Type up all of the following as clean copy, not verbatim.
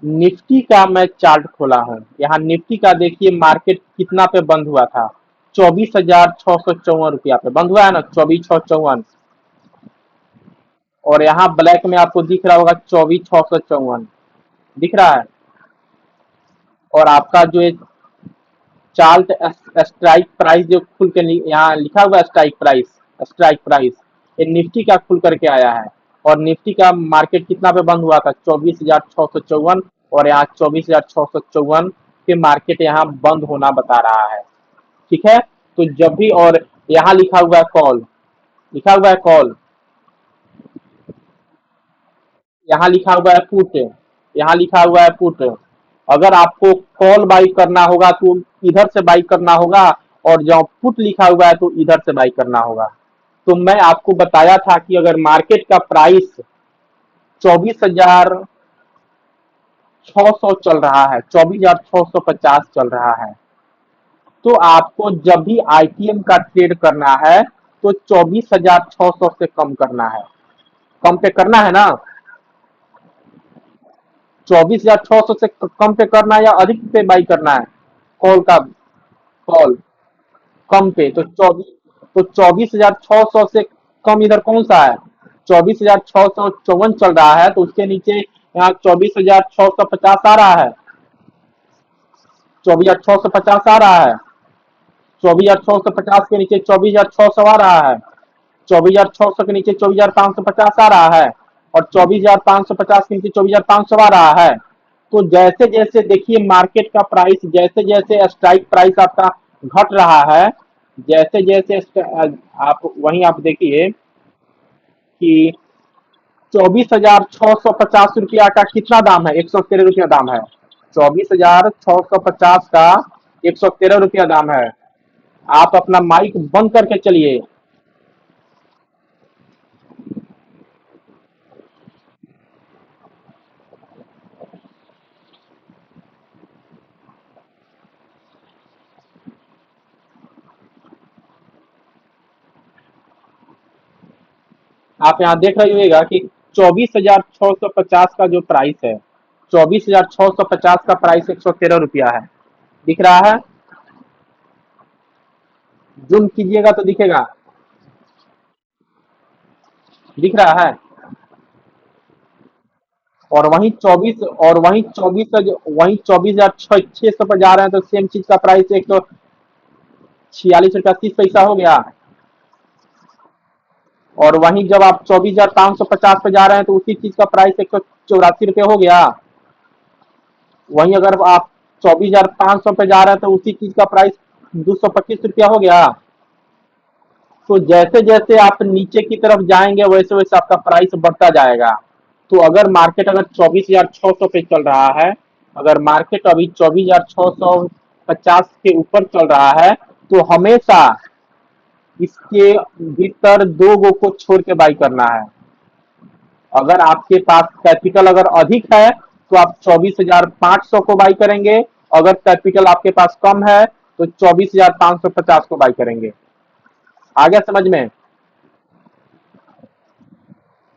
Nifty का मैं chart खोला हूँ। यहाँ निफ्टी का देखिए मार्केट कितना पे बंद हुआ था। 24,654 रुपया पे बंद हुआ है ना, 24,654। और यहाँ ब्लैक में आपको दिख रहा होगा 24,654 दिख रहा है। और आपका जो ये चार्ट स्ट्राइक प्राइस जो खुल के यहाँ लिखा हुआ है स्ट्राइक प्राइस ये निफ्टी का खुल करके आया है। और निफ्टी का मार्केट कितना पे बंद हुआ था, 24,654। और यहाँ 24,654 पे मार्केट यहाँ बंद होना बता रहा है। ठीक है, तो जब भी, और यहाँ लिखा हुआ है कॉल, लिखा हुआ है कॉल, यहाँ लिखा हुआ है पुट, यहाँ लिखा हुआ है पुट। अगर आपको कॉल बाई करना होगा तो इधर से बाई करना होगा, और जहाँ पुट लिखा हुआ है तो इधर से बाई करना होगा। तो मैं आपको बताया था कि अगर मार्केट का प्राइस 24,600 चल रहा है, 24,650 चल रहा है, तो आपको जब भी आईटीएम का ट्रेड करना है तो 24,600 से कम करना है। कम पे करना है ना, 24,600 से कम पे करना है या अधिक पे बाई करना है कॉल का, कॉल कम पे। तो 24,600 से कम इधर कौन सा है, 24,654 चल रहा है, तो उसके नीचे यहाँ 24,650 आ रहा है, 24,650 आ रहा है। 24,650 के नीचे 24,600 आ रहा है, 24,600 के नीचे 24,550 आ रहा है, और 24,550 के नीचे 24,500 आ रहा है। तो जैसे जैसे देखिए मार्केट का प्राइस जैसे जैसे स्ट्राइक प्राइस आपका घट रहा है, जैसे जैसे आप वहीं आप देखिए कि 24,650 रुपया का कितना दाम है, 113 रुपया दाम है। 24,650 का 113 रुपया दाम है। आप अपना माइक बंद करके चलिए। आप यहाँ देख रहे होगा कि 24,650 का जो प्राइस है, 24,650 का प्राइस 113 रुपया है, दिख रहा है। जूम कीजिएगा तो दिखेगा, दिख रहा है। और वहीं 24, और वहीं 24 का जो वहीं 24,600 पर जा रहे हैं, तो सेम चीज का प्राइस 146 रुपया 30 पैसा हो गया। और वहीं जब आप 24,550 पे जा रहे हैं तो उसी चीज का प्राइस 184 रुपये हो गया। वहीं अगर आप 24,500 पे जा रहे हैं तो उसी चीज का प्राइस 225 रुपया हो गया। तो जैसे जैसे आप नीचे की तरफ जाएंगे वैसे वैसे आपका प्राइस बढ़ता जाएगा। तो अगर मार्केट अगर 24,600 पे चल रहा है, अगर मार्केट अभी 24,650 के ऊपर चल रहा है, तो हमेशा इसके भीतर दो गो को छोड़ के बाई करना है। अगर आपके पास कैपिटल अगर अधिक है तो आप 24,500 को बाई करेंगे। अगर कैपिटल आपके पास कम है तो 24,550 को बाई करेंगे। आ गया समझ में।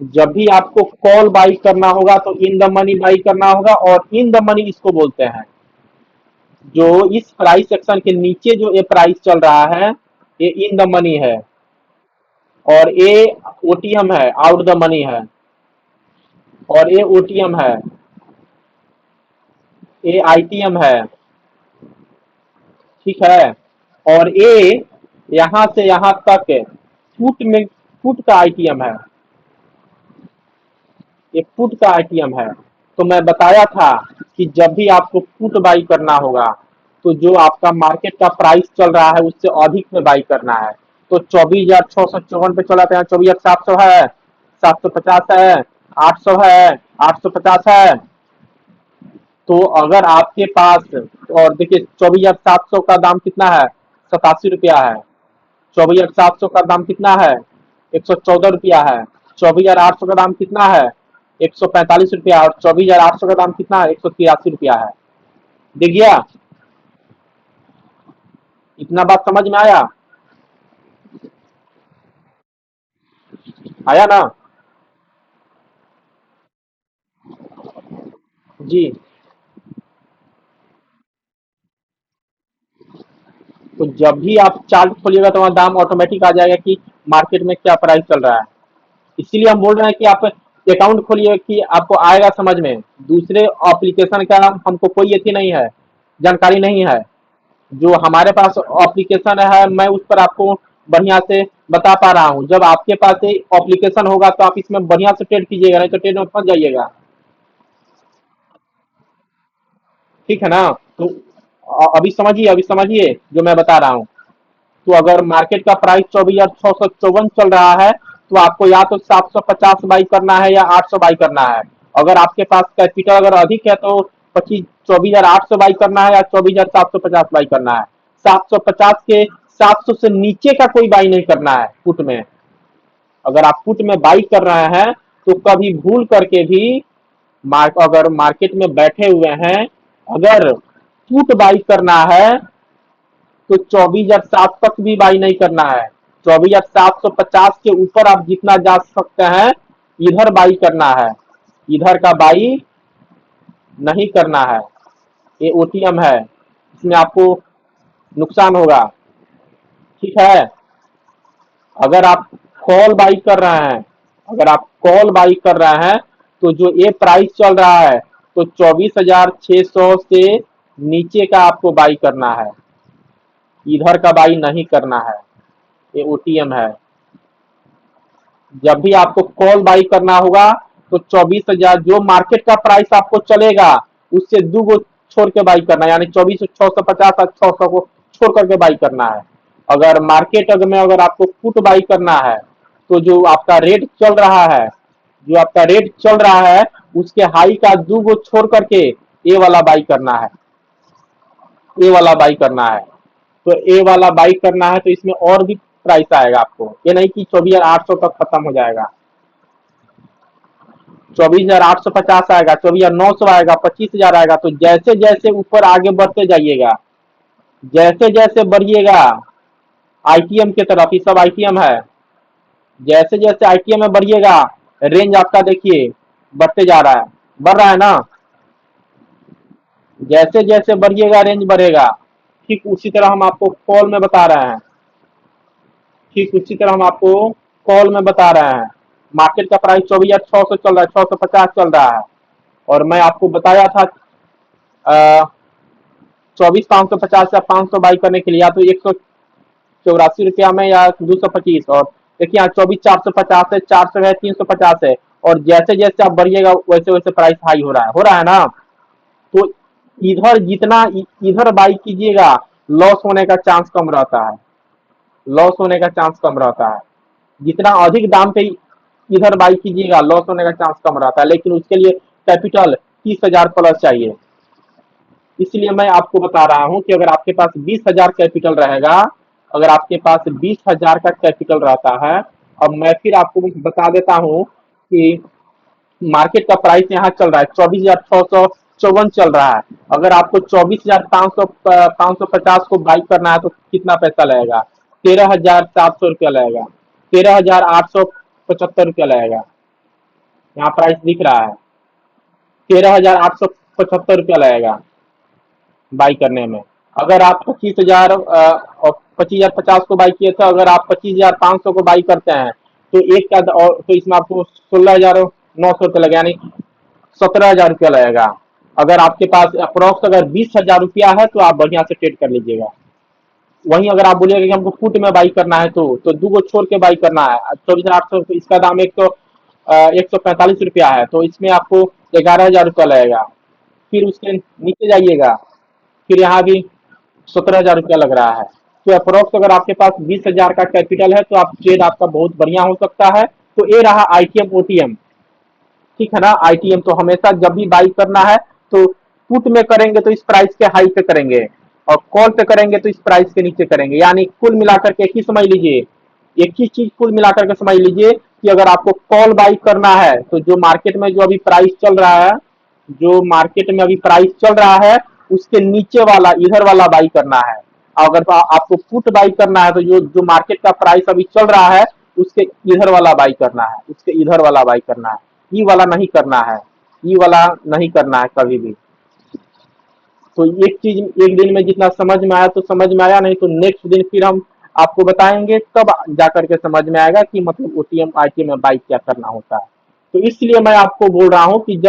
जब भी आपको कॉल बाई करना होगा तो इन द मनी बाई करना होगा, और इन द मनी इसको बोलते हैं। जो इस प्राइस सेक्शन के नीचे जो ये प्राइस चल रहा है, ये इन द मनी है। और ये ओटीएम है, आउट द मनी है। और ये ओटीएम है, ये आईटीएम है। ठीक है। और ये यहां से यहां तक फुट में, फुट का आईटीएम है, ये पुट का आईटीएम है। तो मैं बताया था कि जब भी आपको पुट बाई करना होगा तो जो आपका मार्केट का प्राइस चल रहा है उससे अधिक में बाई करना है। तो 24,654 पे चला था, 24,700 है, 750 है, 800 है, 850 है। तो अगर आपके पास, और देखिए 24,700 का दाम कितना है, 87 रुपया है। 24,700 का दाम कितना है, 114 रुपया है। 24,800 का दाम कितना है, 145 रुपया। और 24,800 का दाम कितना है, 183 रुपया है। दिख गया, इतना बात समझ में आया, आया ना। जी। जब भी आप चार्ट खोलिएगा तो वहाँ दाम ऑटोमेटिक आ जाएगा कि मार्केट में क्या प्राइस चल रहा है। इसीलिए हम बोल रहे हैं कि आप अकाउंट खोलिए कि आपको आएगा समझ में। दूसरे एप्लीकेशन का हमको कोई यही नहीं है, जानकारी नहीं है। जो हमारे पास एप्लीकेशन है मैं उस पर आपको बढ़िया से बता पा रहा हूँ। जब आपके पास एप्लीकेशन होगा तो आप इसमें बढ़िया से ट्रेड कीजिएगा, नहीं तो ट्रेड में फंस जाइएगा। ठीक है ना? तो अभी समझिए जो मैं बता रहा हूँ। तो अगर मार्केट का प्राइस 24,654 चल रहा है तो आपको या तो 750 बाई करना है या 800 बाई करना है। अगर आपके पास कैपिटल अगर अधिक है तो 24,800 बाई करना है या 24,750 बाई करना है। 750 के 700 से नीचे का कोई बाई नहीं करना है पुट में। अगर आप पुट में बाई कर रहे हैं तो कभी भूल करके भी अगर मार्केट में बैठे हुए हैं, अगर पुट बाई करना है तो 24,700 तक भी बाई नहीं करना है। 24,750 के ऊपर आप जितना जा सकते हैं इधर बाई करना है, इधर का बाई नहीं करना है। ये ओटीएम है, इसमें आपको नुकसान होगा। ठीक है? अगर आप कॉल बाई कर रहे हैं, अगर आप कॉल बाई कर रहे हैं तो जो ये प्राइस चल रहा है तो 24,600 से नीचे का आपको बाई करना है, इधर का बाई नहीं करना है। ये ओटीएम है। जब भी आपको कॉल बाई करना होगा तो 24,000 जो मार्केट का प्राइस आपको चलेगा उससे दो गो छोड़ के बाई करना है, यानी 24,650 और 600 को छोड़ करके बाई करना है। अगर मार्केट अगर में अगर आपको पुट बाई करना है तो जो आपका रेट चल रहा है, जो आपका रेट चल रहा है उसके हाई का दो गो छोड़ करके ए वाला बाई करना है, ए वाला बाई करना है। तो ए वाला बाई करना है तो इसमें और भी प्राइस आएगा आपको, ये नहीं कि 24,800 तक खत्म हो जाएगा। 24,850 आएगा, 24,900 आएगा, 25,000 आएगा। तो जैसे जैसे ऊपर आगे बढ़ते जाइएगा, जैसे जैसे बढ़िएगा आईटीएम की तरफ, ये सब आईटीएम है, जैसे जैसे आईटीएम में बढ़िएगा रेंज आपका देखिए बढ़ते जा रहा है, बढ़ रहा है ना? जैसे जैसे बढ़िएगा रेंज बढ़ेगा। ठीक उसी तरह हम आपको कॉल में बता रहे हैं, ठीक उसी तरह हम आपको कॉल में बता रहे हैं। मार्केट का प्राइस 24,600 चल रहा है, 650 चल रहा है। और मैं आपको बताया था 24,550 या 500 बाई करने के लिए या तो 184 रुपया में या 225। और देखिए यहाँ 24,450 है, 400 है, 350 है। और जैसे जैसे आप बढ़िएगा वैसे वैसे प्राइस हाई हो रहा है ना? तो इधर जितना इधर बाई कीजिएगा लॉस होने का चांस कम रहता है, लॉस होने का चांस कम रहता है। जितना अधिक दाम पे इधर बाई कीजिएगा लॉस होने का चांस कम रहता है, लेकिन उसके लिए कैपिटल 30,000 प्लस चाहिए। इसलिए मैं आपको बता रहा हूं कि अगर आपके पास 20,000 कैपिटल रहेगा, अगर आपके पास 20,000 का कैपिटल रहता है। अब मैं फिर आपको बता देता हूं कि मार्केट का प्राइस यहाँ चल रहा है 24,654 चल रहा है। अगर आपको 24,550 को बाई करना है तो कितना पैसा लगेगा? 13,700 रुपया लगेगा, 13,875 रुपया लगेगा। यहाँ प्राइस दिख रहा है 13,875 रुपया लगेगा बाई करने में। अगर आप 25,000 और 25,050 को बाई किए थे, अगर आप 25,500 को बाई करते हैं तो एक का और तो इसमें आपको 16,900 रुपया लगेगा, यानी 17,000 रुपया लगेगा। अगर आपके पास अप्रोक्स अगर 20,000 रुपया है तो आप बढ़िया से ट्रेड कर लीजिएगा। वहीं अगर आप बोलिएगा कि हमको फुट में बाई करना है तो दो गो छोड़ के बाई करना है। 24,800 इसका दाम 145 रुपया है, तो इसमें आपको 11,000 रुपया लगेगा। फिर उसके नीचे जाइएगा, फिर यहाँ भी 17,000 रुपया लग रहा है। तो अप्रोक्स अगर आपके पास 20,000 का कैपिटल है तो आप ट्रेड आपका बहुत बढ़िया हो सकता है। तो ये रहा आईटीएम ओटीएम। ठीक है ना? आईटीएम तो हमेशा जब भी बाई करना है तो पुट में करेंगे तो इस प्राइस के हाई पे करेंगे, और कॉल पे करेंगे तो इस प्राइस के नीचे करेंगे। यानी कुल मिलाकर के एक ही समझ लीजिए, एक ही चीज कुल मिलाकर के समझ लीजिए कि अगर आपको कॉल बाई करना है तो जो मार्केट में जो अभी प्राइस चल रहा है, जो मार्केट में अभी प्राइस चल रहा है उसके नीचे वाला इधर वाला बाई करना है। अगर तो आपको पुट बाई करना है तो जो जो मार्केट का प्राइस अभी चल रहा है उसके इधर वाला बाई करना है, उसके इधर वाला बाई करना है। ई वाला नहीं करना है, ई वाला नहीं करना है कभी भी। तो एक चीज एक दिन में जितना समझ में आया तो समझ में आया, नहीं तो नेक्स्ट दिन फिर हम आपको बताएंगे, तब जाकर के समझ में आएगा कि मतलब ओटीएम आईटीएम में बाइक क्या करना होता है। तो इसलिए मैं आपको बोल रहा हूँ कि जब